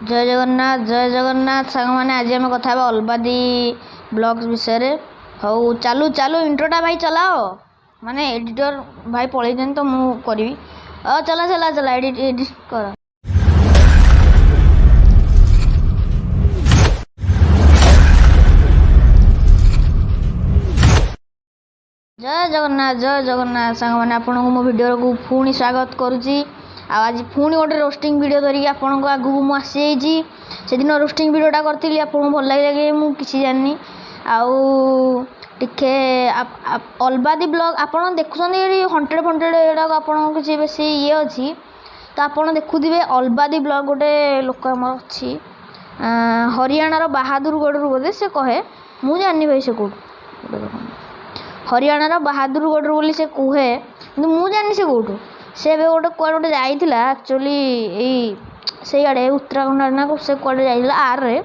जय जगन्नाथ सांग मैंने आज आम कथा अलबादी ब्लॉग्स विषय हौ चालू चालू इंट्रोटा भाई चलाओ माने एडिटर भाई पलैन तो मुझे करी चला चला चला एडिट एडिट कर। जय जगन्नाथ सांग मैंने आपण को मो वीडियो को पुणी स्वागत करुच्ची। आज पुणी गोटे रोस्टिंग वीडियो धरिकी आपण को आगू मुझे आसी से दिन रोस्टिंग वीडियोटा करी आपको भल लगे कि मुझे जानी टिके अलबादी ब्लॉग आपड़ देखुं 100 एटा आपड़ किसी बेस ये अच्छी तो आपड़ देखुवे अलबादी ब्लॉग गोटे लोक आम अच्छी हरियाणार बहादुरगढ़ बोधे से कहे मुझे जानी भाई से कौट हरियाणार बहादुरगढ़ बोली से कहे कि मुझे जानी से कौटू से गोटे कुआडे गोटे जाइला एक्चुअली से आड़े उत्तराखंड ना से कुआडे जाइला आर रे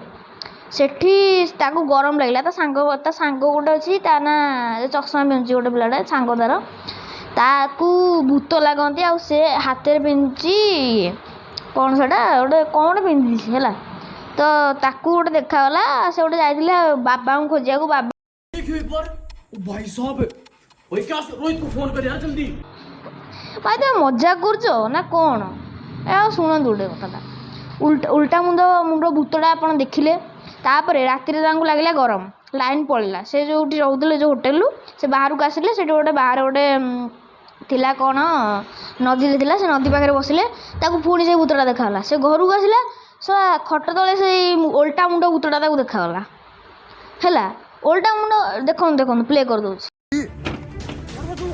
सेठी ताकू गरम लगला ता सांग गोटे अच्छी ता ना चश्मा पिंधुची गोटे पिलाटा सांग तार ताकू भूत लगती आ से हाथ में पिंधुची कौन सेटा गोटे कौन पिंधि है तो ताकू गोटे देखागला से गोटे जाइला बाबा को खोजिया बाबा भाई साहब ओए क्या रोहित को फोन कर यार जल्दी भाई तुम मजाक कर ना कौन ए शुणु गोटे कथा उल्टा मुंड मुंड भूतटा आप देखिले तापर राति लगे गरम लाइन पड़ेगा से जो रोते जो होटेल से बाहर को आसिले से गोटे बाहर गोटे थिला कौन नदी थिला से नदी पाखे बसिले पुणी से भूतटा देखागला से घर को आसिला सो खट तले से उल्टा मुंड भूतटा देखागला है उल्टा मुंड देखो देखो प्ले कर दो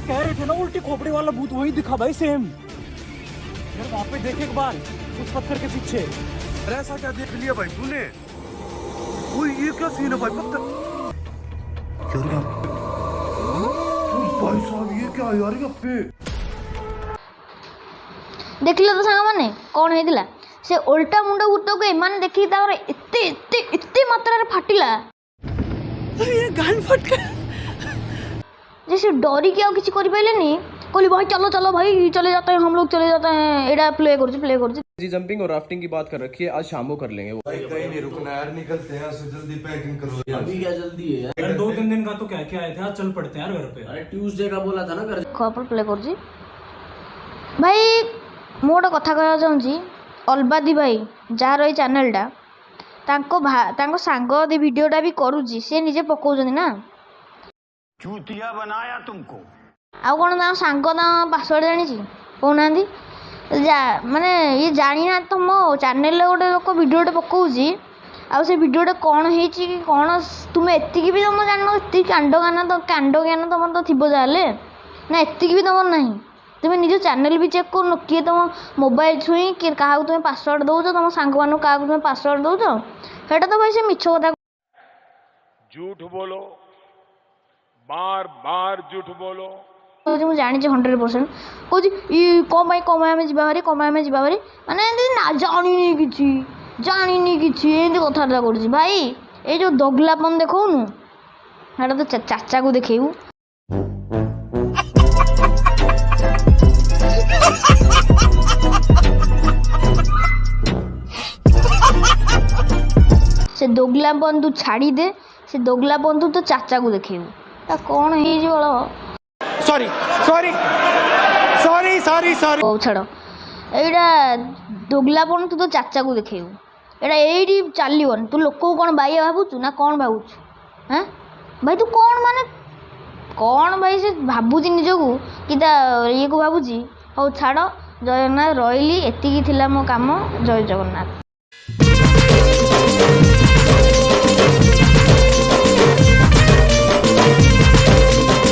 कह रहे थे ना उल्टी खोपड़ी वाला भूत वही दिखा भाई सेम यार वहां पे देख एक बार उस पत्थर के पीछे। अरे ऐसा क्या देख लिया भाई तूने? ओए ये क्या सीन है भाई पत्थर यार भाई साहब ये क्या यार यहाँ पे देख लो तो सांग माने कौन है से उल्टा मुंड भूत को एमाने देखी एते एते एते मात्रा रे फाटिला ये गान फट गया जैसे डरी के किसी कर पाइलेनी कहली भाई चलो चलो भाई चले जाते हैं हम लोग चले जाते हैं एडा प्ले कर जी जंपिंग और राफ्टिंग की बात कर रखी है आज शाम को कर लेंगे वो भाई कहीं नहीं रुकना यार निकलते हैं ऐसे जल्दी पैकिंग करो अभी क्या जल्दी है यार 2-3 दिन का तो क्या क्या आए थे आज चल पड़ते हैं यार घर पे। अरे ट्यूसडे का बोला था ना घर खबर प्ले कर भाई मु गोटे कथा कह चाहूँगी अलबादी भाई जार ये चैनलटा तांको सांग वीडियोटा भी करुच्ची सी निजे पकाउछन्ति ना चूतिया बनाया तुमको आउ कौन सांग पासवर्ड जानी कहना माने ये जानी ना तुम चैनल गोटे लोक वीडियोटे पकाउची आउ से वीडियोटे कौन है कौन तुम एतिक भी तुम जान ये कांड ज्ञान तुम तो थी जाए ना एतिक भी तुम ना तुम्हें निज चैनल भी चेक कर किए तुम मोबाइल छुई कि क्या तुम्हें पासवर्ड दौच तुम सांग मान क्या तुम्हें पासवर्ड दौच सेटा तो भाई से मिछ कथा झूठ बोलो बार बार झूठ बोलो मुझे जानी 100% कौन कौन आम जावारी कौन आम जावारी माने ना जानी कि कथबार्ता कर भाई ये जो दगलापन देखौनु सेटा तो चाचा को देखेबू से दोगलापन तू छाड़ी दे से दोगलापन तू तो चाचा को देखेबू कौन है sorry sorry sorry sorry sorry ओ छाड़ एटा दोगलापन तू तो चाचा को देखेबू एटा एडी चलिबन तू लोक को कौन बाइया भावुचु ना कौन भावुचु हैं भाई तू कौन माने कौन भाई से भावुची निजकू कि ये को भावुची हौ छाड़ जय जगन्नाथ रही एतिकी थिला मो काम जय जगन्नाथ।